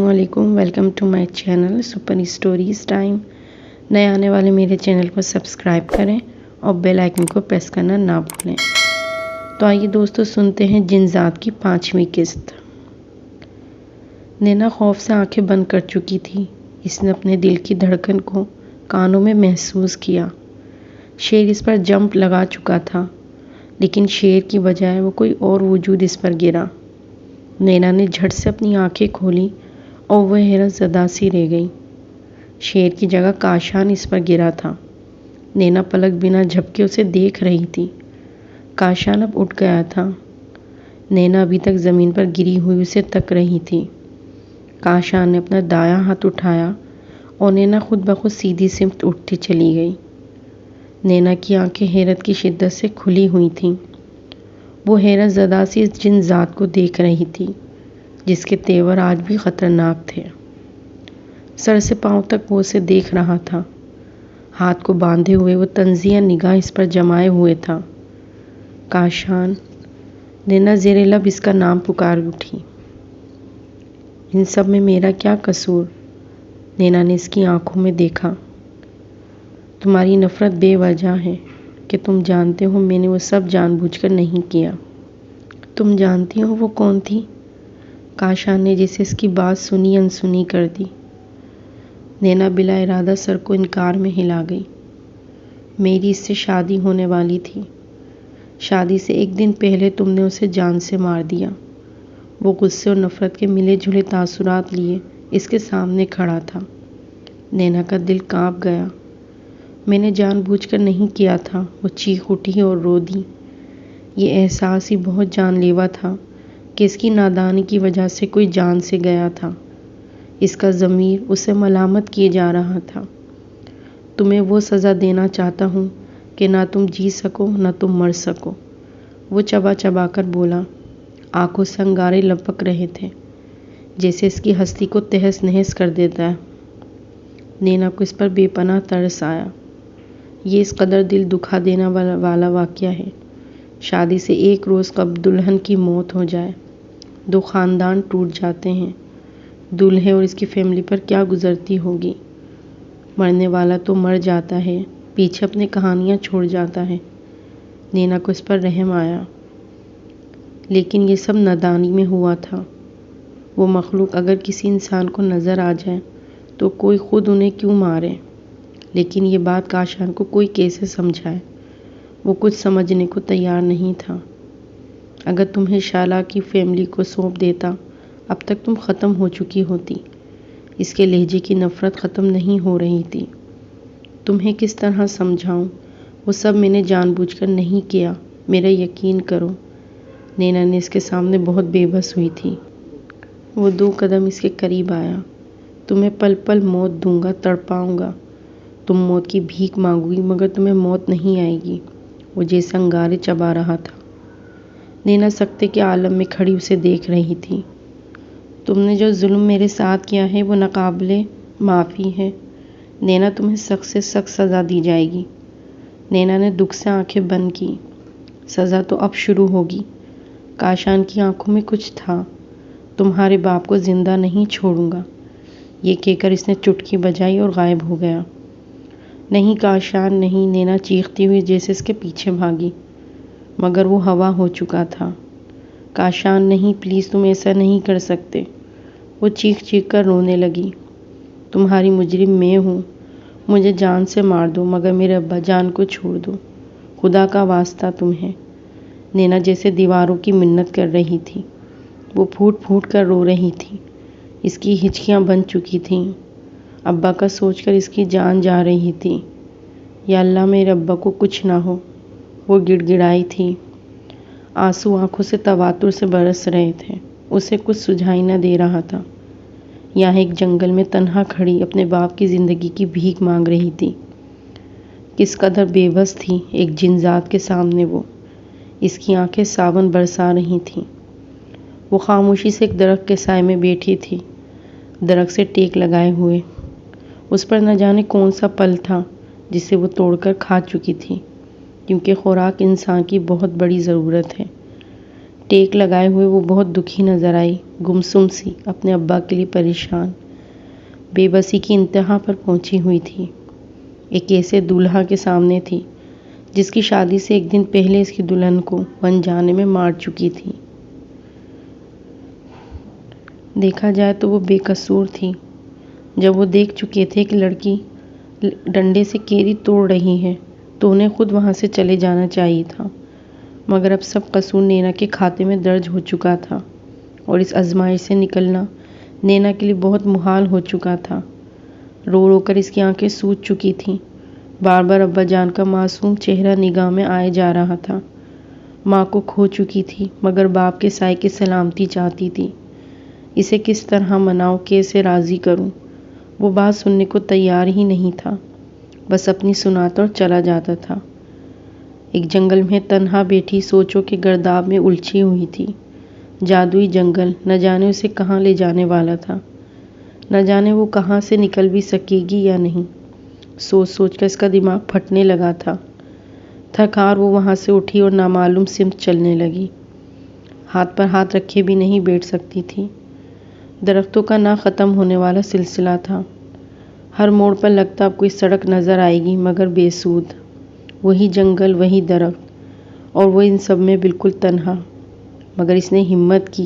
علیکم، welcome to my channel super stories time. نئے آنے والے میرے چینل کو سبسکرائب کریں اور بیل آئکن کو پریس کرنا نہ بھولیں۔ تو آئیے دوستو سنتے ہیں جن ذات کی 5ویں قسط۔ نینا خوف سے آنکھیں بند کر چکی تھی۔ اس نے اپنے دل کی دھڑکن کو کانوں میں محسوس کیا۔ شیر اس پر جمپ لگا چکا تھا، لیکن شیر کی بجائے وہ کوئی اور وجود اس پر گرا۔ نینا نے جھٹ سے اپنی آنکھیں کھولی اور وہ حیرت زدہ سی رہ گئی۔ شیر کی جگہ کاشان اس پر گرا تھا۔ نینا پلک بنا جھپکے اسے دیکھ رہی تھی۔ کاشان اب اٹھ گیا تھا۔ نینا ابھی تک زمین پر گری ہوئی اسے تک رہی تھی۔ کاشان نے اپنا دایاں ہاتھ اٹھایا اور نینا خود بخود سیدھی سمت اٹھتی چلی گئی۔ نینا کی آنکھیں حیرت کی شدت سے کھلی ہوئی تھیں۔ وہ حیرت زدہ سی اس جن ذات کو دیکھ رہی تھی جس کے تیور آج بھی خطرناک تھے۔ سر سے پاؤں تک وہ اسے دیکھ رہا تھا۔ ہاتھ کو باندھے ہوئے وہ تنزیہ نگاہ اس پر جمائے ہوئے تھا۔ کاشان، نینا زیر لب اس کا نام پکار اٹھی۔ ان سب میں میرا کیا قصور؟ نینا نے اس کی آنکھوں میں دیکھا۔ تمہاری نفرت بے وجہ ہے کہ تم جانتے ہو میں نے وہ سب جان بوجھ کر نہیں کیا۔ تم جانتی ہو وہ کون تھی؟ کاشان نے جیسے اس کی بات سنی انسنی کر دی۔ نینا بلا ارادہ سر کو انکار میں ہلا گئی۔ میری اس سے شادی ہونے والی تھی۔ شادی سے ایک دن پہلے تم نے اسے جان سے مار دیا۔ وہ غصے اور نفرت کے ملے جھلے تاثرات لیے اس کے سامنے کھڑا تھا۔ نینا کا دل کانپ گیا۔ میں نے جان بوجھ کر نہیں کیا تھا، وہ چیخ اٹھی اور رو دی۔ یہ احساس ہی بہت جان لیوا تھا کہ اس کی نادانی کی وجہ سے کوئی جان سے گیا تھا۔ اس کا ضمیر اسے ملامت کیے جا رہا تھا۔ تمہیں وہ سزا دینا چاہتا ہوں کہ نہ تم جی سکو نہ تم مر سکو، وہ چبا چبا کر بولا۔ آنکھوں سے انگارے لپک رہے تھے جیسے اس کی ہستی کو تہس نہس کر دیتا ہے۔ نینا کو اس پر بے پناہ ترس آیا۔ یہ اس قدر دل دکھا دینے والا واقعہ ہے۔ شادی سے ایک روز قبل دلہن کی موت ہو جائے، دو خاندان ٹوٹ جاتے ہیں۔ دولہے اور اس کی فیملی پر کیا گزرتی ہوگی؟ مرنے والا تو مر جاتا ہے، پیچھے اپنے کہانیاں چھوڑ جاتا ہے۔ نینا کو اس پر رحم آیا۔ لیکن یہ سب نادانی میں ہوا تھا۔ وہ مخلوق اگر کسی انسان کو نظر آ جائے تو کوئی خود انہیں کیوں مارے؟ لیکن یہ بات کاشان کو کوئی کیسے سمجھائے؟ وہ کچھ سمجھنے کو تیار نہیں تھا۔ اگر تمہیں شالا کی فیملی کو سونپ دیتا اب تک تم ختم ہو چکی ہوتی۔ اس کے لہجے کی نفرت ختم نہیں ہو رہی تھی۔ تمہیں کس طرح سمجھاؤں؟ وہ سب میں نے جان بوجھ کر نہیں کیا، میرا یقین کرو۔ نینا نے اس کے سامنے بہت بے بس ہوئی تھی۔ وہ 2 قدم اس کے قریب آیا۔ تمہیں پل پل موت دوں گا، تڑپاؤں گا۔ تم موت کی بھیک مانگو گی مگر تمہیں موت نہیں آئے گی۔ وہ جیسے انگارے چبا رہا تھا۔ نینا سکتے کے عالم میں کھڑی اسے دیکھ رہی تھی۔ تم نے جو ظلم میرے ساتھ کیا ہے وہ ناقابل معافی ہے۔ نینا تمہیں سخت سے سخت سزا دی جائے گی۔ نینا نے دکھ سے آنکھیں بند کی۔ سزا تو اب شروع ہوگی۔ کاشان کی آنکھوں میں کچھ تھا۔ تمہارے باپ کو زندہ نہیں چھوڑوں گا، یہ کہہ کر اس نے چٹکی بجائی اور غائب ہو گیا۔ نہیں کاشان نہیں، نینا چیختی ہوئی جیسے اس کے پیچھے بھاگی، مگر وہ ہوا ہو چکا تھا۔ کاشان نہیں، پلیز تم ایسا نہیں کر سکتے۔ وہ چیخ چیخ کر رونے لگی۔ تمہاری مجرم میں ہوں، مجھے جان سے مار دو مگر میرے ابا جان کو چھوڑ دو، خدا کا واسطہ تمہیں۔ نینا جیسے دیواروں کی منت کر رہی تھی۔ وہ پھوٹ پھوٹ کر رو رہی تھی۔ اس کی ہچکیاں بن چکی تھیں۔ ابا کا سوچ کر اس کی جان جا رہی تھی۔ یا اللہ میرے ابا کو کچھ نہ ہو، وہ گڑ گڑائی تھی۔ آنسو آنکھوں سے تواتر سے برس رہے تھے۔ اسے کچھ سجھائی نہ دے رہا تھا۔ یہاں ایک جنگل میں تنہا کھڑی اپنے باپ کی زندگی کی بھیک مانگ رہی تھی۔ کس قدر بے بس تھی ایک جن ذات کے سامنے وہ۔ اس کی آنکھیں ساون برسا رہی تھیں۔ وہ خاموشی سے ایک درخت کے سائے میں بیٹھی تھی، درخت سے ٹیک لگائے ہوئے۔ اس پر نہ جانے کون سا پل تھا جسے وہ توڑ کر کھا چکی تھی، کیونکہ خوراک انسان کی بہت بڑی ضرورت ہے۔ ٹیک لگائے ہوئے وہ بہت دکھی نظر آئی، گمسم سی، اپنے ابا کے لیے پریشان، بے بسی کی انتہا پر پہنچی ہوئی تھی۔ ایک ایسے دولہا کے سامنے تھی جس کی شادی سے ایک دن پہلے اس کی دلہن کو وہ انجانے میں مار چکی تھی۔ دیکھا جائے تو وہ بے قصور تھی۔ جب وہ دیکھ چکے تھے کہ لڑکی ڈنڈے سے کیری توڑ رہی ہے تو انہیں خود وہاں سے چلے جانا چاہیے تھا، مگر اب سب قصور نینا کے کھاتے میں درج ہو چکا تھا اور اس آزمائش سے نکلنا نینا کے لیے بہت محال ہو چکا تھا۔ رو رو کر اس کی آنکھیں سوج چکی تھیں، بار بار ابا جان کا معصوم چہرہ نگاہ میں آئے جا رہا تھا۔ ماں کو کھو چکی تھی مگر باپ کے سائے کی سلامتی چاہتی تھی۔ اسے کس طرح مناؤں، کیسے راضی کروں؟ وہ بات سننے کو تیار ہی نہیں تھا، بس اپنی سناتا اور چلا جاتا تھا۔ ایک جنگل میں تنہا بیٹھی سوچوں کے گرداب میں الجھی ہوئی تھی۔ جادوئی جنگل نہ جانے اسے کہاں لے جانے والا تھا، نہ جانے وہ کہاں سے نکل بھی سکے گی یا نہیں۔ سوچ سوچ کر اس کا دماغ پھٹنے لگا تھا۔ تھک ہار وہ وہاں سے اٹھی اور نامعلوم سمت چلنے لگی۔ ہاتھ پر ہاتھ رکھے بھی نہیں بیٹھ سکتی تھی۔ درختوں کا نہ ختم ہونے والا سلسلہ تھا۔ ہر موڑ پر لگتا اب کوئی سڑک نظر آئے گی مگر بے سود۔ وہی جنگل، وہی درخت اور وہ ان سب میں بالکل تنہا۔ مگر اس نے ہمت کی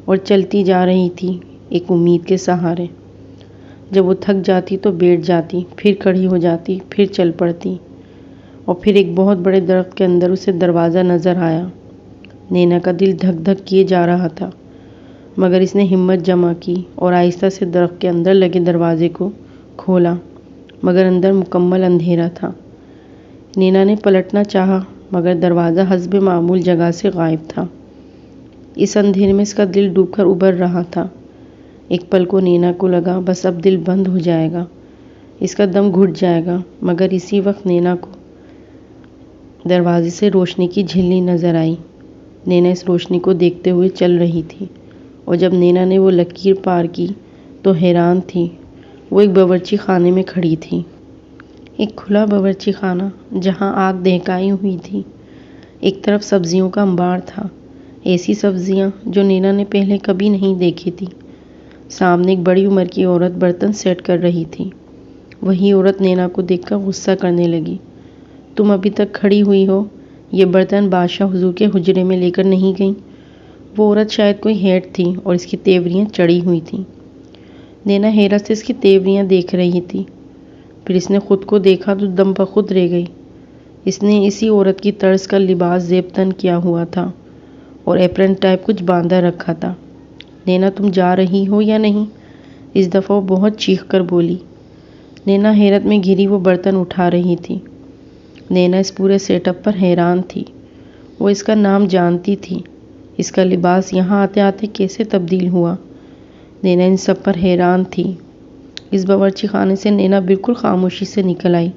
اور چلتی جا رہی تھی ایک امید کے سہارے۔ جب وہ تھک جاتی تو بیٹھ جاتی، پھر کھڑی ہو جاتی، پھر چل پڑتی، اور پھر ایک بہت بڑے درخت کے اندر اسے دروازہ نظر آیا۔ نینا کا دل دھک دھک کیے جا رہا تھا، مگر اس نے ہمت جمع کی اور آہستہ سے درخت کے اندر لگے دروازے کو کھولا، مگر اندر مکمل اندھیرا تھا۔ نینا نے پلٹنا چاہا مگر دروازہ حسب معمول جگہ سے غائب تھا۔ اس اندھیرے میں اس کا دل ڈوب کر ابھر رہا تھا۔ ایک پل کو نینا کو لگا بس اب دل بند ہو جائے گا، اس کا دم گھٹ جائے گا، مگر اسی وقت نینا کو دروازے سے روشنی کی جھلنی نظر آئی۔ نینا اس روشنی کو دیکھتے ہوئے چل رہی تھی، اور جب نینا نے وہ لکیر پار کی تو حیران تھی۔ وہ ایک باورچی خانے میں کھڑی تھی، ایک کھلا باورچی خانہ جہاں آگ دہکائی ہوئی تھی۔ ایک طرف سبزیوں کا انبار تھا، ایسی سبزیاں جو نینا نے پہلے کبھی نہیں دیکھی تھی۔ سامنے ایک بڑی عمر کی عورت برتن سیٹ کر رہی تھی۔ وہی عورت نینا کو دیکھ کر غصہ کرنے لگی۔ تم ابھی تک کھڑی ہوئی ہو، یہ برتن بادشاہ حضور کے حجرے میں لے کر نہیں گئیں؟ وہ عورت شاید کوئی ہیٹ تھی اور اس کی تیوریاں چڑھی ہوئی تھیں۔ نینا حیرت سے اس کی تیوریاں دیکھ رہی تھی، پھر اس نے خود کو دیکھا تو دم پر خود رہ گئی۔ اس نے اسی عورت کی طرز کا لباس زیب تن کیا ہوا تھا اور ایپرن ٹائپ کچھ باندھا رکھا تھا۔ نینا تم جا رہی ہو یا نہیں؟ اس دفعہ وہ بہت چیخ کر بولی۔ نینا حیرت میں گھری وہ برتن اٹھا رہی تھی۔ نینا اس پورے سیٹ اپ پر حیران تھی۔ وہ اس کا نام جانتی تھی، اس کا لباس یہاں آتے آتے کیسے تبدیل ہوا؟ نینا ان سب پر حیران تھی۔ اس باورچی خانے سے نینا بالکل خاموشی سے نکل آئی۔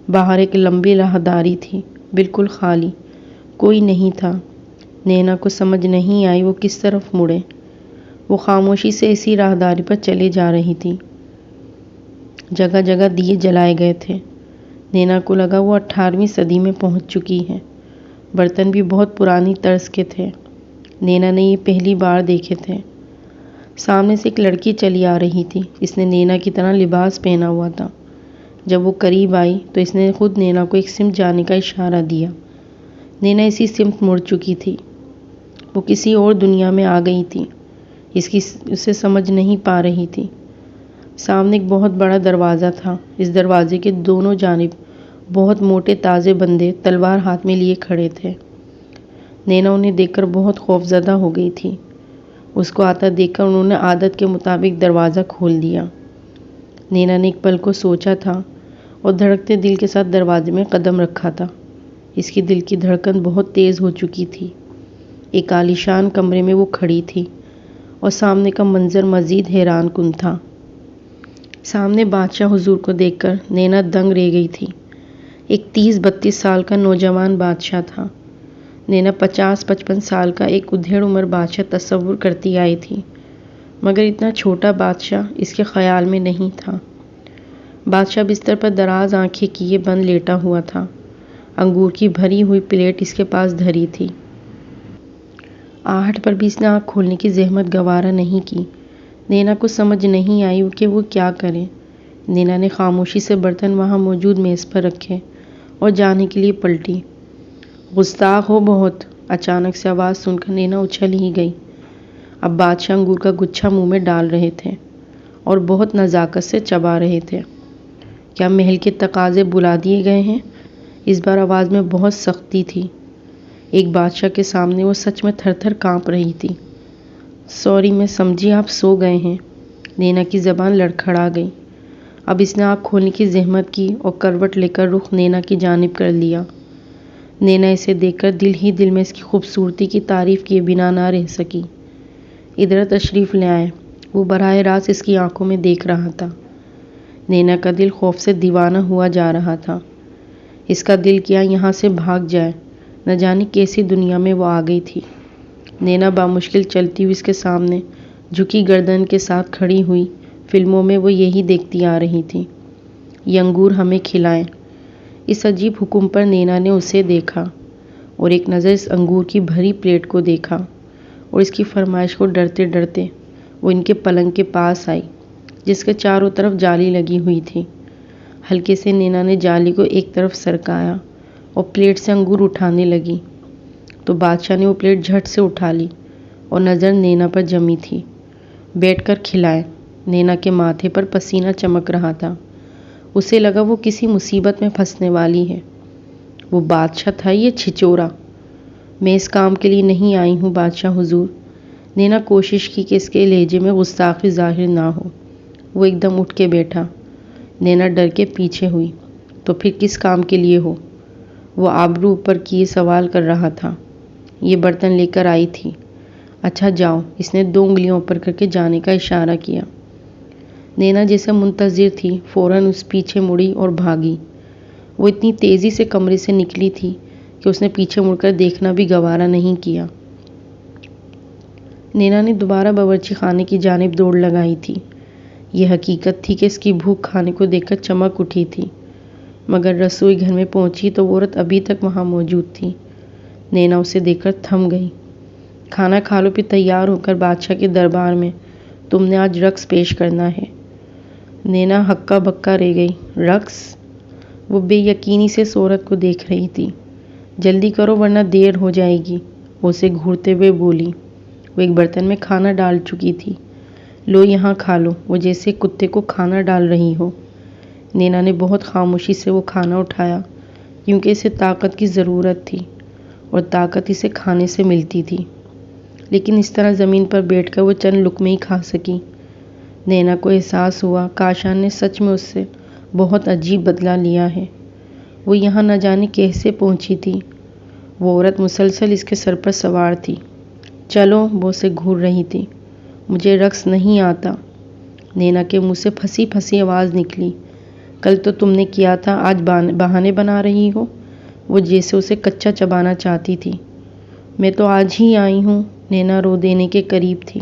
باہر ایک لمبی راہداری تھی، بالکل خالی، کوئی نہیں تھا۔ نینا کو سمجھ نہیں آئی وہ کس طرف مڑے۔ وہ خاموشی سے اسی راہداری پر چلے جا رہی تھی۔ جگہ جگہ دیے جلائے گئے تھے۔ نینا کو لگا وہ 18ویں صدی میں پہنچ چکی ہے۔ برتن بھی بہت پرانی طرز کے تھے، نینا نے یہ پہلی بار دیکھے تھے۔ سامنے سے ایک لڑکی چلی آ رہی تھی، اس نے نینا کی طرح لباس پہنا ہوا تھا۔ جب وہ قریب آئی تو اس نے خود نینا کو ایک سمت جانے کا اشارہ دیا۔ نینا اسی سمت مڑ چکی تھی۔ وہ کسی اور دنیا میں آ گئی تھی، اسے سمجھ نہیں پا رہی تھی۔ سامنے ایک بہت بڑا دروازہ تھا، اس دروازے کے دونوں جانب بہت موٹے تازے بندے تلوار ہاتھ میں لیے کھڑے تھے۔ نینا انہیں دیکھ کر بہت خوفزدہ ہو گئی تھی۔ اس کو آتا دیکھ کر انہوں نے عادت کے مطابق دروازہ کھول دیا۔ نینا نے ایک پل کو سوچا تھا اور دھڑکتے دل کے ساتھ دروازے میں قدم رکھا تھا۔ اس کی دل کی دھڑکن بہت تیز ہو چکی تھی۔ ایک عالیشان کمرے میں وہ کھڑی تھی اور سامنے کا منظر مزید حیران کن تھا۔ سامنے بادشاہ حضور کو دیکھ کر نینا دنگ رہ گئی تھی۔ ایک 30-32 سال کا نوجوان بادشاہ تھا۔ نینا 50-55 سال کا ایک ادھیڑ عمر بادشاہ تصور کرتی آئی تھی، مگر اتنا چھوٹا بادشاہ اس کے خیال میں نہیں تھا۔ بادشاہ بستر پر دراز آنکھیں کیے بند لیٹا ہوا تھا۔ انگور کی بھری ہوئی پلیٹ اس کے پاس دھری تھی۔ آہٹ پر بھی اس نے آنکھ کھولنے کی زحمت گوارا نہیں کی۔ نینا کو سمجھ نہیں آئی کہ وہ کیا کرے۔ نینا نے خاموشی سے برتن وہاں موجود میز پر رکھے اور جانے کے لیے پلٹی۔ گستاخ ہو بہت! اچانک سے آواز سن کر نینا اچھل ہی گئی۔ اب بادشاہ انگور کا گچھا منہ میں ڈال رہے تھے اور بہت نزاکت سے چبا رہے تھے۔ کیا محل کے تقاضے بلا دیے گئے ہیں؟ اس بار آواز میں بہت سختی تھی۔ ایک بادشاہ کے سامنے وہ سچ میں تھر تھر کانپ رہی تھی۔ سوری، میں سمجھی آپ سو گئے ہیں۔ نینا کی زبان لڑکھڑا گئی۔ اب اس نے آنکھ کھولنے کی زحمت کی اور کروٹ لے کر رخ نینا کی جانب کر لیا۔ نینا اسے دیکھ کر دل ہی دل میں اس کی خوبصورتی کی تعریف کیے بنا نہ رہ سکی۔ ادھر تشریف لے آئے، وہ براہ راست اس کی آنکھوں میں دیکھ رہا تھا۔ نینا کا دل خوف سے دیوانہ ہوا جا رہا تھا۔ اس کا دل کیا یہاں سے بھاگ جائے، نہ جانے کیسی دنیا میں وہ آ گئی تھی۔ نینا بامشکل چلتی ہوئی اس کے سامنے جھکی گردن کے ساتھ کھڑی ہوئی۔ فلموں میں وہ یہی دیکھتی آ رہی تھی، یہ انگور ہمیں کھلائیں۔ اس عجیب حکم پر نینا نے اسے دیکھا اور ایک نظر اس انگور کی بھری پلیٹ کو دیکھا اور اس کی فرمائش کو ڈرتے ڈرتے وہ ان کے پلنگ کے پاس آئی جس کے چاروں طرف جالی لگی ہوئی تھی۔ ہلکے سے نینا نے جالی کو ایک طرف سرکایا اور پلیٹ سے انگور اٹھانے لگی تو بادشاہ نے وہ پلیٹ جھٹ سے اٹھا لی اور نظر نینا پر جمی تھی۔ بیٹھ کر کھلائیں۔ نینا کے ماتھے پر پسینہ چمک رہا تھا۔ اسے لگا وہ کسی مصیبت میں پھنسنے والی ہے۔ وہ بادشاہ تھا یہ چھچورا؟ میں اس کام کے لیے نہیں آئی ہوں بادشاہ حضور۔ نینا کوشش کی کہ اس کے لہجے میں گستاخی ظاہر نہ ہو۔ وہ ایک دم اٹھ کے بیٹھا۔ نینا ڈر کے پیچھے ہوئی۔ تو پھر کس کام کے لیے ہو؟ وہ آبرو اوپر کیے سوال کر رہا تھا۔ یہ برتن لے کر آئی تھی۔ اچھا جاؤ، اس نے 2 انگلیاں اوپر کر کے جانے کا اشارہ کیا۔ نینا جیسے منتظر تھی فوراً اس پیچھے مڑی اور بھاگی۔ وہ اتنی تیزی سے کمرے سے نکلی تھی کہ اس نے پیچھے مڑ کر دیکھنا بھی گوارا نہیں کیا۔ نینا نے دوبارہ باورچی خانے کی جانب دوڑ لگائی تھی۔ یہ حقیقت تھی کہ اس کی بھوک کھانے کو دیکھ کر چمک اٹھی تھی، مگر رسوئی گھر میں پہنچی تو وہ عورت ابھی تک وہاں موجود تھی۔ نینا اسے دیکھ کر تھم گئی۔ کھانا کھا لو، پھر تیار ہو کر بادشاہ کے دربار میں تم نے آج رقص پیش کرنا ہے۔ نینا ہکا بکا رہ گئی۔ رقص؟ وہ بے یقینی سے اس عورت کو دیکھ رہی تھی۔ جلدی کرو ورنہ دیر ہو جائے گی، وہ اسے گھورتے ہوئے بولی۔ وہ ایک برتن میں کھانا ڈال چکی تھی۔ لو یہاں کھا لو، وہ جیسے کتے کو کھانا ڈال رہی ہو۔ نینا نے بہت خاموشی سے وہ کھانا اٹھایا کیونکہ اسے طاقت کی ضرورت تھی اور طاقت اسے کھانے سے ملتی تھی، لیکن اس طرح زمین پر بیٹھ کر وہ چند لقمے ہی کھا سکی۔ نینا کو احساس ہوا کاشان نے سچ میں اس سے بہت عجیب بدلہ لیا ہے۔ وہ یہاں نہ جانے کیسے پہنچی تھی۔ وہ عورت مسلسل اس کے سر پر سوار تھی۔ چلو، وہ اسے گھور رہی تھی۔ مجھے رقص نہیں آتا۔ نینا کے منہ سے پھنسی پھنسی آواز نکلی۔ کل تو تم نے کیا تھا، آج بہانے بنا رہی ہو؟ وہ جیسے اسے کچا چبانا چاہتی تھی۔ میں تو آج ہی آئی ہوں۔ نینا رو دینے کے قریب تھی۔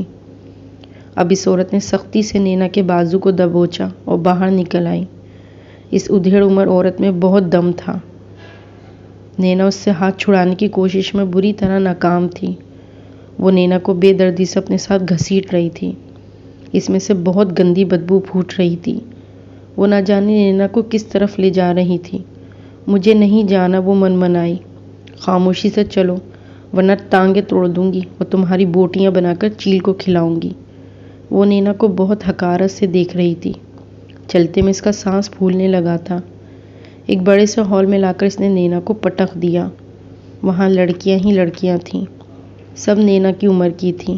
اب اس عورت نے سختی سے نینا کے بازو کو دبوچا اور باہر نکل آئی۔ اس ادھیڑ عمر عورت میں بہت دم تھا۔ نینا اس سے ہاتھ چھڑانے کی کوشش میں بری طرح ناکام تھی۔ وہ نینا کو بے دردی سے اپنے ساتھ گھسیٹ رہی تھی۔ اس میں سے بہت گندی بدبو پھوٹ رہی تھی۔ وہ نہ جانے نینا کو کس طرف لے جا رہی تھی۔ مجھے نہیں جانا، وہ منمنائی۔ خاموشی سے چلو ورنہ ٹانگیں توڑ دوں گی اور تمہاری بوٹیاں بنا کر چیل کو کھلاؤں گی۔ وہ نینا کو بہت حقارت سے دیکھ رہی تھی۔ چلتے میں اس کا سانس پھولنے لگا تھا۔ ایک بڑے سے ہال میں لا کر اس نے نینا کو پٹخ دیا۔ وہاں لڑکیاں ہی لڑکیاں تھیں، سب نینا کی عمر کی تھیں۔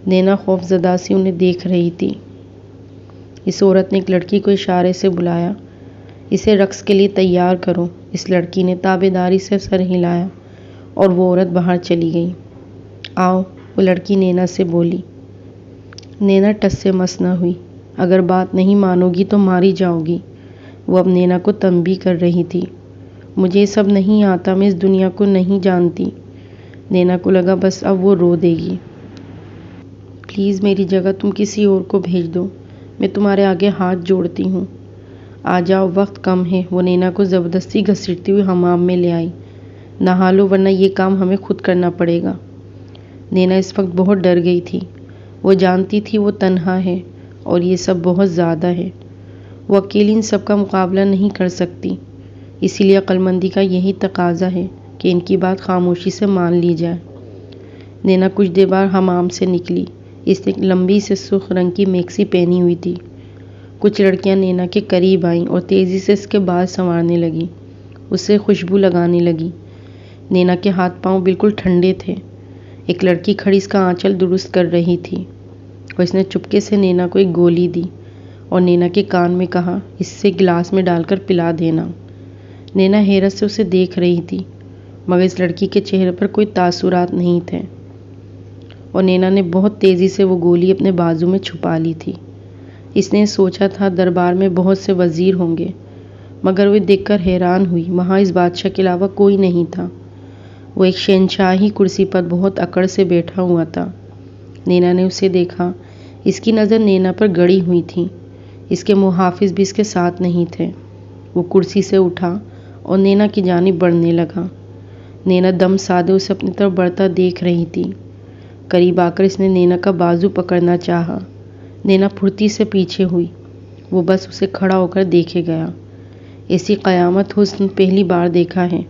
نینا خوف زدہ سی انہیں دیکھ رہی تھی۔ اس عورت نے ایک لڑکی کو اشارے سے بلایا۔ اسے رقص کے لیے تیار کرو۔ اس لڑکی نے تابعداری سے سر ہلایا اور وہ عورت باہر چلی گئی۔ آؤ، وہ لڑکی نینا سے بولی۔ نینا ٹس سے مس نہ ہوئی۔ اگر بات نہیں مانو گی تو ماری جاؤ گی۔ وہ اب نینا کو تنبیہ کر رہی تھی۔ مجھے یہ سب نہیں آتا، میں اس دنیا کو نہیں جانتی۔ نینا کو لگا بس اب وہ رو دے گی۔ پلیز میری جگہ تم کسی اور کو بھیج دو، میں تمہارے آگے ہاتھ جوڑتی ہوں۔ آ جاؤ، وقت کم ہے۔ وہ نینا کو زبردستی گھسیٹتی ہوئی حمام میں لے آئی۔ نہا لو ورنہ یہ کام ہمیں خود کرنا پڑے گا۔ نینا اس وقت بہت ڈر گئی تھی۔ وہ جانتی تھی وہ تنہا ہے اور یہ سب بہت زیادہ ہے۔ وہ اکیلی ان سب کا مقابلہ نہیں کر سکتی، اسی لیے عقل مندی کا یہی تقاضا ہے کہ ان کی بات خاموشی سے مان لی جائے۔ نینا کچھ دیر بعد حمام سے نکلی۔ اس نے ایک لمبی سے سرخ رنگ کی میکسی پہنی ہوئی تھی۔ کچھ لڑکیاں نینا کے قریب آئیں اور تیزی سے اس کے بال سنوارنے لگیں، اسے خوشبو لگانے لگیں۔ نینا کے ہاتھ پاؤں بالکل ٹھنڈے تھے۔ ایک لڑکی کھڑی اس کا آنچل درست کر رہی تھی اور اس نے چپکے سے نینا کو ایک گولی دی اور نینا کے کان میں کہا، اس سے گلاس میں ڈال کر پلا دینا۔ نینا حیرت سے اسے دیکھ رہی تھی، مگر اس لڑکی کے چہرے پر کوئی تاثرات نہیں تھے اور نینا نے بہت تیزی سے وہ گولی اپنے بازو میں چھپا لی تھی۔ اس نے سوچا تھا دربار میں بہت سے وزیر ہوں گے، مگر وہ دیکھ کر حیران ہوئی وہاں اس بادشاہ کے علاوہ کوئی نہیں تھا۔ وہ ایک شہنشاہی کرسی پر بہت اکڑ سے بیٹھا ہوا تھا۔ نینا نے اسے دیکھا۔ اس کی نظر نینا پر گڑی ہوئی تھی۔ اس کے محافظ بھی اس کے ساتھ نہیں تھے۔ وہ کرسی سے اٹھا اور نینا کی جانب بڑھنے لگا۔ نینا دم سادے اسے اپنی طرف بڑھتا دیکھ رہی تھی۔ قریب آ کر اس نے نینا کا بازو پکڑنا چاہا۔ نینا پھرتی سے پیچھے ہوئی۔ وہ بس اسے کھڑا ہو کر دیکھے گیا۔ ایسی قیامت حسن پہلی بار دیکھا ہے۔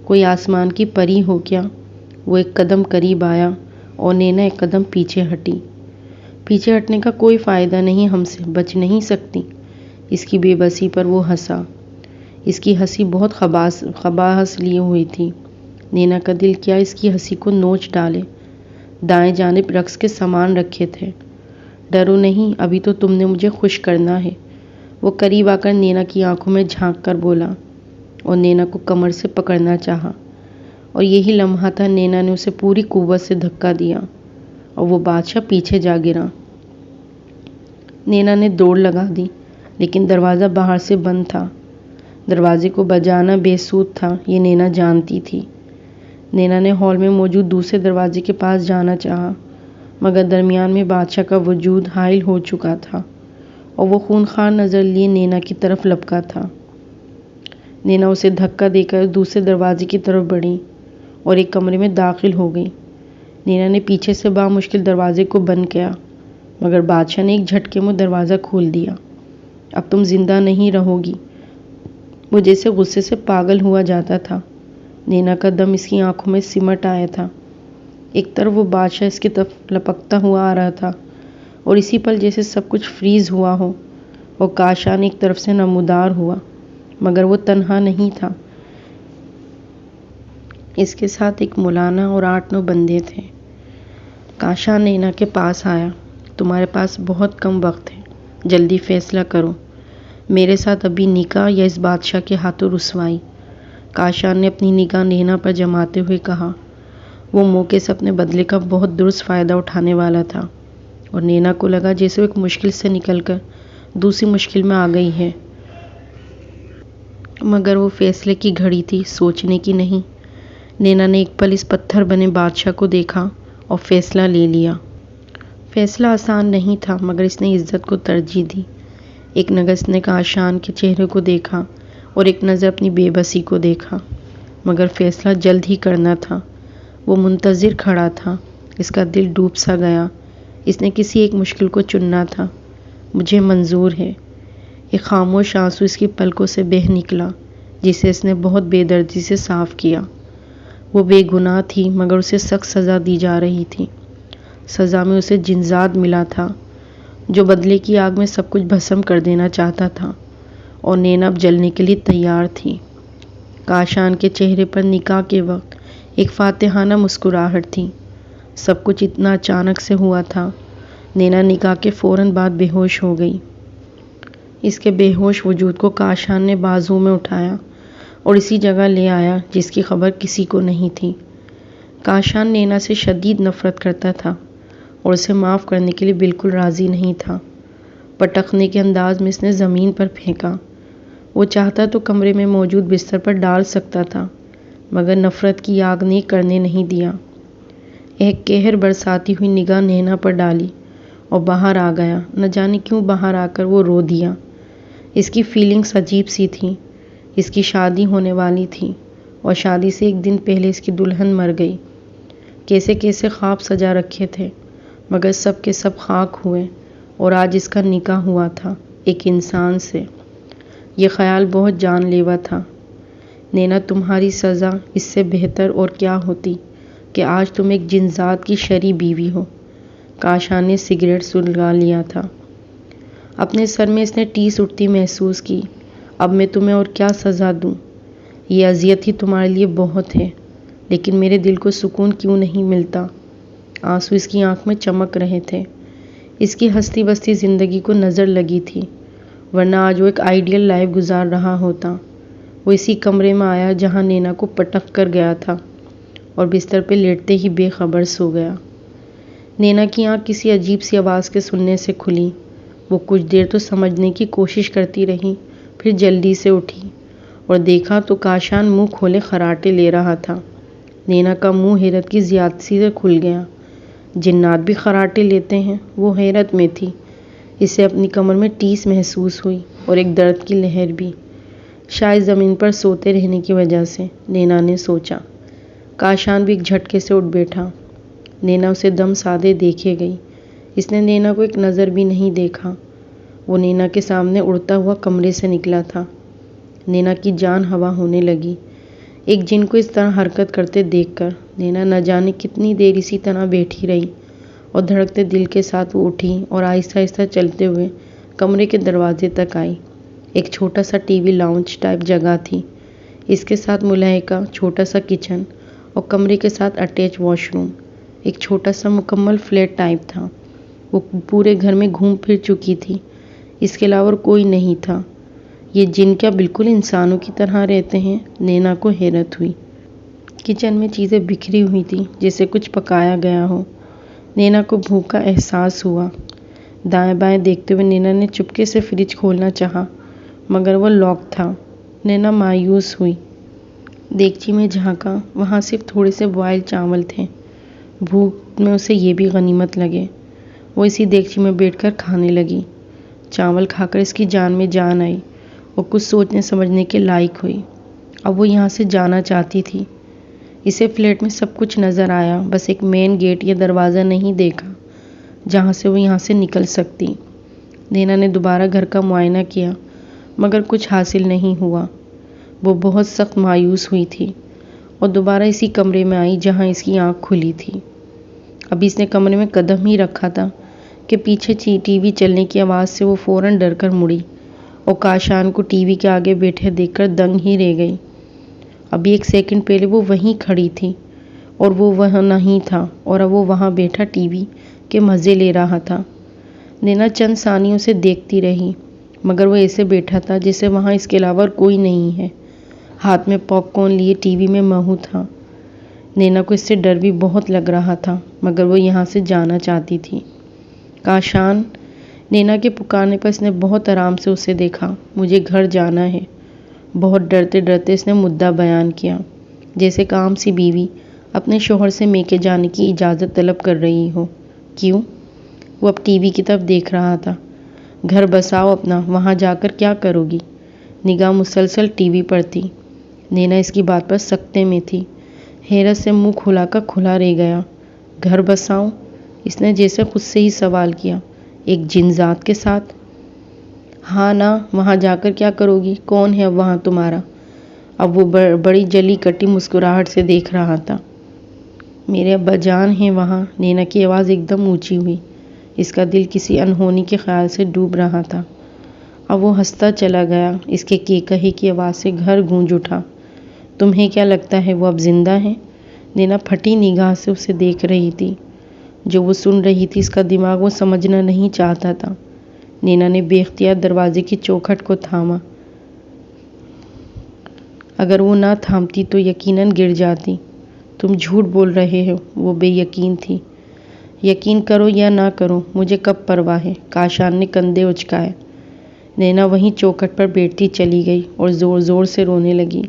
کوئی آسمان کی پری ہو کیا؟ وہ ایک قدم قریب آیا اور نینا ایک قدم پیچھے ہٹی۔ پیچھے ہٹنے کا کوئی فائدہ نہیں، ہم سے بچ نہیں سکتی۔ اس کی بے بسی پر وہ ہنسا۔ اس کی ہنسی بہت قباحت لیے ہوئی تھی۔ نینا کا دل کیا اس کی ہنسی کو نوچ ڈالے۔ دائیں جانب رقص کے سامان رکھے تھے۔ ڈرو نہیں، ابھی تو تم نے مجھے خوش کرنا ہے۔ وہ قریب آ کر نینا کی آنکھوں میں جھانک کر بولا اور نینا کو کمر سے پکڑنا چاہا، اور یہی لمحہ تھا نینا نے اسے پوری قوت سے دھکا دیا اور وہ بادشاہ پیچھے جا گرا۔ نینا نے دوڑ لگا دی، لیکن دروازہ باہر سے بند تھا۔ دروازے کو بجانا بے سود تھا، یہ نینا جانتی تھی۔ نینا نے ہال میں موجود دوسرے دروازے کے پاس جانا چاہا، مگر درمیان میں بادشاہ کا وجود حائل ہو چکا تھا اور وہ خونخوار نظر لیے نینا کی طرف لپکا تھا۔ نینا اسے دھکا دے کر دوسرے دروازے کی طرف بڑھی اور ایک کمرے میں داخل ہو گئی۔ نینا نے پیچھے سے بامشکل دروازے کو بند کیا، مگر بادشاہ نے ایک جھٹکے میں دروازہ کھول دیا۔ اب تم زندہ نہیں رہو گی۔ وہ جیسے غصے سے پاگل ہوا جاتا تھا۔ نینا کا دم اس کی آنکھوں میں سمٹ آیا تھا۔ ایک طرف وہ بادشاہ اس کی طرف لپکتا ہوا آ رہا تھا اور اسی پل جیسے سب کچھ فریز ہوا ہو، اور کاشان ایک طرف سے نمودار ہوا، مگر وہ تنہا نہیں تھا۔ اس کے ساتھ ایک مولانا اور 8-9 بندے تھے۔ کاشان نینا کے پاس آیا۔ تمہارے پاس بہت کم وقت ہے، جلدی فیصلہ کرو، میرے ساتھ ابھی نکاح یا اس بادشاہ کے ہاتھوں رسوائی؟ کاشان نے اپنی نگاہ نینا پر جماتے ہوئے کہا۔ وہ موقع سے اپنے بدلے کا بہت درست فائدہ اٹھانے والا تھا اور نینا کو لگا جیسے وہ ایک مشکل سے نکل کر دوسری مشکل میں آ گئی ہے، مگر وہ فیصلے کی گھڑی تھی، سوچنے کی نہیں۔ نینا نے ایک پل اس پتھر بنے بادشاہ کو دیکھا اور فیصلہ لے لیا۔ فیصلہ آسان نہیں تھا، مگر اس نے عزت کو ترجیح دی۔ ایک نظر اس نے کاشان کے چہرے کو دیکھا اور ایک نظر اپنی بے بسی کو دیکھا، مگر فیصلہ جلد ہی کرنا تھا۔ وہ منتظر کھڑا تھا، اس کا دل ڈوب سا گیا۔ اس نے کسی ایک مشکل کو چننا تھا۔ مجھے منظور ہے۔ ایک خاموش آنسو اس کی پلکوں سے بہہ نکلا، جسے اس نے بہت بے دردی سے صاف کیا۔ وہ بے گناہ تھی، مگر اسے سخت سزا دی جا رہی تھی۔ سزا میں اسے جنزاد ملا تھا، جو بدلے کی آگ میں سب کچھ بھسم کر دینا چاہتا تھا، اور نینا اب جلنے کے لیے تیار تھی۔ کاشان کے چہرے پر نکاح کے وقت ایک فاتحانہ مسکراہٹ تھی۔ سب کچھ اتنا اچانک سے ہوا تھا۔ نینا نکاح کے فوراً بعد بے ہوش ہو گئی۔ اس کے بے ہوش وجود کو کاشان نے بازو میں اٹھایا اور اسی جگہ لے آیا جس کی خبر کسی کو نہیں تھی۔ کاشان نینا سے شدید نفرت کرتا تھا اور اسے معاف کرنے کے لیے بالکل راضی نہیں تھا۔ پٹکنے کے انداز میں اس نے زمین پر پھینکا۔ وہ چاہتا تو کمرے میں موجود بستر پر ڈال سکتا تھا، مگر نفرت کی آگ نے کرنے نہیں دیا۔ ایک قہر برساتی ہوئی نگاہ نینا پر ڈالی اور باہر آ گیا۔ نہ جانے کیوں باہر آ کر وہ رو دیا۔ اس کی فیلنگز عجیب سی تھی۔ اس کی شادی ہونے والی تھی اور شادی سے ایک دن پہلے اس کی دلہن مر گئی۔ کیسے کیسے خواب سجا رکھے تھے، مگر سب کے سب خاک ہوئے، اور آج اس کا نکاح ہوا تھا ایک انسان سے۔ یہ خیال بہت جان لیوا تھا۔ نینا، تمہاری سزا اس سے بہتر اور کیا ہوتی کہ آج تم ایک جن ذات کی شرعی بیوی ہو۔ کاشان نے سگریٹ سلگا لیا تھا۔ اپنے سر میں اس نے ٹیس اٹھتی محسوس کی۔ اب میں تمہیں اور کیا سزا دوں؟ یہ اذیت ہی تمہارے لیے بہت ہے، لیکن میرے دل کو سکون کیوں نہیں ملتا؟ آنسو اس کی آنکھ میں چمک رہے تھے۔ اس کی ہستی بستی زندگی کو نظر لگی تھی، ورنہ آج وہ ایک آئیڈیل لائف گزار رہا ہوتا۔ وہ اسی کمرے میں آیا جہاں نینا کو پٹک کر گیا تھا، اور بستر پہ لیٹتے ہی بے خبر سو گیا۔ نینا کی آنکھ کسی عجیب سی آواز کے سننے سے کھلی۔ وہ کچھ دیر تو سمجھنے کی کوشش کرتی رہی، پھر جلدی سے اٹھی اور دیکھا تو کاشان منہ کھولے خراٹے لے رہا تھا۔ نینا کا منہ حیرت کی زیادتی سے کھل گیا۔ جنات بھی خراٹے لیتے ہیں؟ وہ حیرت میں تھی۔ اسے اپنی کمر میں ٹیس محسوس ہوئی اور ایک درد کی لہر بھی، شاید زمین پر سوتے رہنے کی وجہ سے، نینا نے سوچا۔ کاشان بھی ایک جھٹکے سے اٹھ بیٹھا۔ نینا اسے دم سادے دیکھے گئی۔ اس نے نینا کو ایک نظر بھی نہیں دیکھا۔ وہ نینا کے سامنے اڑتا ہوا کمرے سے نکلا تھا۔ نینا کی جان ہوا ہونے لگی۔ ایک جن کو اس طرح حرکت کرتے دیکھ کر نینا نہ جانے کتنی دیر اسی طرح بیٹھی رہی، اور دھڑکتے دل کے ساتھ وہ اٹھی اور آہستہ آہستہ چلتے ہوئے کمرے کے دروازے تک آئی۔ ایک چھوٹا سا ٹی وی لاؤنج ٹائپ جگہ تھی، اس کے ساتھ ملحقہ چھوٹا سا کچن اور کمرے کے ساتھ اٹیچ واش روم۔ ایک چھوٹا سا مکمل فلیٹ ٹائپ تھا۔ وہ پورے گھر میں گھوم پھر چکی تھی، اس کے علاوہ کوئی نہیں تھا۔ یہ جن کیا بالکل انسانوں کی طرح رہتے ہیں؟ نینا کو حیرت ہوئی۔ کچن میں چیزیں بکھری ہوئی تھیں، جیسے کچھ پکایا گیا ہو۔ نینا کو بھوک کا احساس ہوا۔ دائیں بائیں دیکھتے ہوئے نینا نے چپکے سے فریج کھولنا چاہا، مگر وہ لاک تھا۔ نینا مایوس ہوئی۔ دیگچی میں جھانکا، وہاں صرف تھوڑے سے بوائل چاول تھے۔ بھوک میں اسے یہ بھی غنیمت لگے۔ وہ اسی دیگچی میں بیٹھ کر کھانے لگی۔ چاول کھا کر اس کی جان میں جان آئی اور کچھ سوچنے سمجھنے کے لائق ہوئی۔ اب وہ یہاں سے جانا چاہتی تھی۔ اسے فلیٹ میں سب کچھ نظر آیا، بس ایک مین گیٹ یا دروازہ نہیں دیکھا جہاں سے وہ یہاں سے نکل سکتی۔ نینا نے دوبارہ گھر کا معائنہ کیا، مگر کچھ حاصل نہیں ہوا۔ وہ بہت سخت مایوس ہوئی تھی اور دوبارہ اسی کمرے میں آئی جہاں اس کی آنکھ کھلی تھی۔ ابھی اس نے کمرے میں قدم ہی رکھا تھا کہ پیچھے ٹی وی چلنے کی آواز سے وہ فوراً ڈر کر مڑی اور کاشان کو ٹی وی کے آگے بیٹھے دیکھ کر دنگ ہی رہ گئی۔ ابھی ایک سیکنڈ پہلے وہ وہیں کھڑی تھی اور وہ وہاں نہیں تھا، اور اب وہ وہاں بیٹھا ٹی وی کے مزے لے رہا تھا۔ نینا چند ثانیوں سے دیکھتی رہی، مگر وہ ایسے بیٹھا تھا جیسے وہاں اس کے علاوہ کوئی نہیں ہے۔ ہاتھ میں پاپ کارن لیے ٹی وی میں مہو تھا۔ نینا کو اس سے ڈر بھی بہت لگ رہا تھا، مگر وہ یہاں سے جانا چاہتی تھی۔ کاشان! نینا کے پکارنے پر اس نے بہت آرام سے اسے دیکھا۔ مجھے گھر جانا ہے، بہت ڈرتے ڈرتے اس نے مدعا بیان کیا، جیسے ایک عام سی بیوی اپنے شوہر سے میکے جانے کی اجازت طلب کر رہی ہو۔ کیوں؟ وہ اب ٹی وی کی طرف دیکھ رہا تھا۔ گھر بساؤ اپنا، وہاں جا کر کیا کرو گی؟ نگاہ مسلسل ٹی وی پر تھی۔ نینا اس کی بات پر سکتے میں تھی۔ حیرت سے منہ کھلا کا کھلا رہ گیا۔ گھر بساؤں؟ اس نے جیسے خود سے ہی سوال کیا۔ ایک جن ذات کے ساتھ؟ ہاں نا، وہاں جا کر کیا کرو گی؟ کون ہے اب وہاں تمہارا؟ اب وہ بڑی جلی کٹی مسکراہٹ سے دیکھ رہا تھا۔ میرے ابا جان ہیں وہاں۔ نینا کی آواز ایک دم اونچی ہوئی۔ اس کا دل کسی انہونی کے خیال سے ڈوب رہا تھا۔ اب وہ ہنستا چلا گیا۔ اس کے کہے کی آواز سے گھر گونج اٹھا۔ تمہیں کیا لگتا ہے وہ اب زندہ ہے؟ نینا پھٹی نگاہ سے اسے دیکھ رہی تھی۔ جو وہ سن رہی تھی اس کا دماغ وہ سمجھنا نہیں چاہتا تھا۔ نینا نے بے اختیار دروازے کی چوکھٹ کو تھاما۔ اگر وہ نہ تھامتی تو یقیناً گر جاتی۔ تم جھوٹ بول رہے ہو، وہ بے یقین تھی۔ یقین کرو یا نہ کرو، مجھے کب پرواہ ہے؟ کاشان نے کندھے اچکائے۔ نینا وہیں چوکھٹ پر بیٹھتی چلی گئی اور زور زور سے رونے لگی۔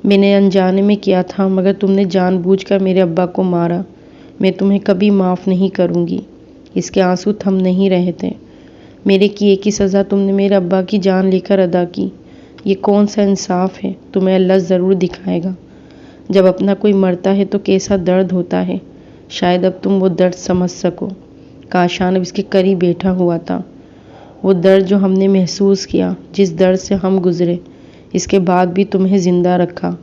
میں نے انجانے میں کیا تھا، مگر تم نے جان بوجھ کر میرے ابا کو مارا۔ میں تمہیں کبھی معاف نہیں کروں گی۔ اس کے آنسو تھم نہیں رہے تھے۔ میرے کیے کی سزا تم نے میرے ابا کی جان لے کر ادا کی۔ یہ کون سا انصاف ہے؟ تمہیں اللہ ضرور دکھائے گا۔ جب اپنا کوئی مرتا ہے تو کیسا درد ہوتا ہے، شاید اب تم وہ درد سمجھ سکو۔ کاشان اب اس کے قریب بیٹھا ہوا تھا۔ وہ درد جو ہم نے محسوس کیا، جس درد سے ہم گزرے، اس کے بعد بھی تمہیں زندہ رکھا۔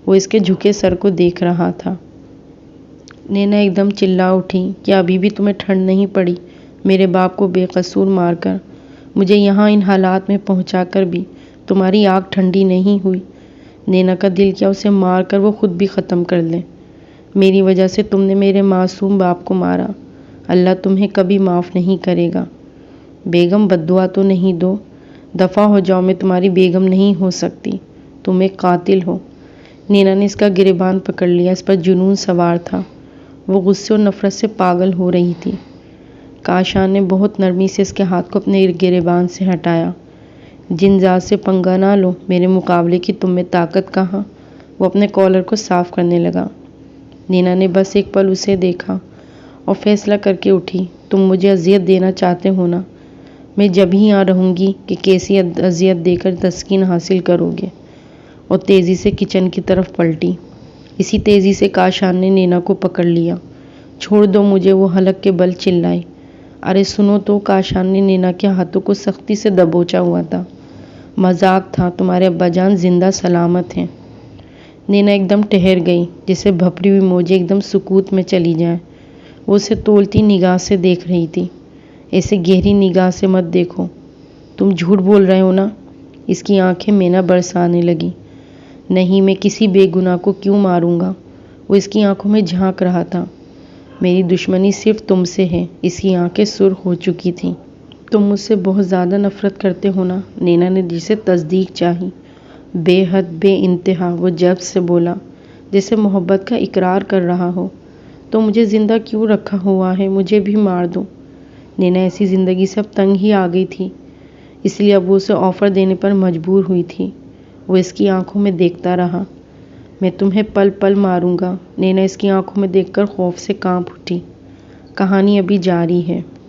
وہ اس کے جھکے سر کو دیکھ رہا تھا۔ نینا ایک دم چلا اٹھی، کیا ابھی بھی تمہیں ٹھنڈ نہیں پڑی؟ میرے باپ کو بے قصور مار کر، مجھے یہاں ان حالات میں پہنچا کر بھی تمہاری آنکھ ٹھنڈی نہیں ہوئی؟ نینا کا دل کیا اسے مار کر وہ خود بھی ختم کر لے۔ میری وجہ سے تم نے میرے معصوم باپ کو مارا، اللہ تمہیں کبھی معاف نہیں کرے گا۔ بیگم بد دعا تو نہیں دو، دفع ہو جاؤ، میں تمہاری بیگم نہیں ہو سکتی، تم ایک قاتل ہو۔ نینا نے اس کا گریبان پکڑ لیا، اس پر جنون سوار تھا، وہ غصے اور نفرت سے پاگل ہو رہی تھی۔ کاشان نے بہت نرمی سے اس کے ہاتھ کو اپنے گریبان سے ہٹایا۔ جن ذات سے پنگا نہ لو، میرے مقابلے کی تم میں طاقت کہاں؟ وہ اپنے کالر کو صاف کرنے لگا۔ نینا نے بس ایک پل اسے دیکھا اور فیصلہ کر کے اٹھی، تم مجھے اذیت دینا چاہتے ہو نا؟ میں جب ہی یہاں رہوں گی کہ کیسی اذیت دے کر تسکین حاصل کرو گے۔ اور تیزی سے کچن کی طرف پلٹی۔ اسی تیزی سے کاشان نے نینا کو پکڑ لیا۔ چھوڑ دو مجھے، وہ حلق کے بل چلائی۔ ارے سنو تو، کاشان نے نینا کے ہاتھوں کو سختی سے دبوچا ہوا تھا۔ مذاق تھا، تمہارے ابا جان زندہ سلامت ہیں۔ نینا ایک دم ٹھہر گئی، جسے بھپڑی ہوئی موجیں ایک دم سکوت میں چلی جائیں۔ وہ اسے تولتی نگاہ سے دیکھ رہی تھی۔ ایسے گہری نگاہ سے مت دیکھو، تم جھوٹ بول رہے ہو نا؟ اس کی آنکھیں مینا برسانے لگی۔ نہیں، میں کسی بے گناہ کو کیوں ماروں گا؟ وہ اس کی آنکھوں میں جھانک رہا تھا۔ میری دشمنی صرف تم سے ہے۔ اس کی آنکھیں سرخ ہو چکی تھیں۔ تم مجھ سے بہت زیادہ نفرت کرتے ہو نا؟ نینا نے جسے تصدیق چاہی۔ بے حد، بے انتہا، وہ جب سے بولا، جیسے محبت کا اقرار کر رہا ہو۔ تو مجھے زندہ کیوں رکھا ہوا ہے؟ مجھے بھی مار دو۔ نینا ایسی زندگی سے اب تنگ ہی آ گئی تھی، اس لیے اب وہ اسے آفر دینے پر مجبور ہوئی تھی۔ وہ اس کی آنکھوں میں دیکھتا رہا۔ میں تمہیں پل پل ماروں گا۔ نینا اس کی آنکھوں میں دیکھ کر خوف سے کانپ اٹھی۔ کہانی ابھی جاری ہے۔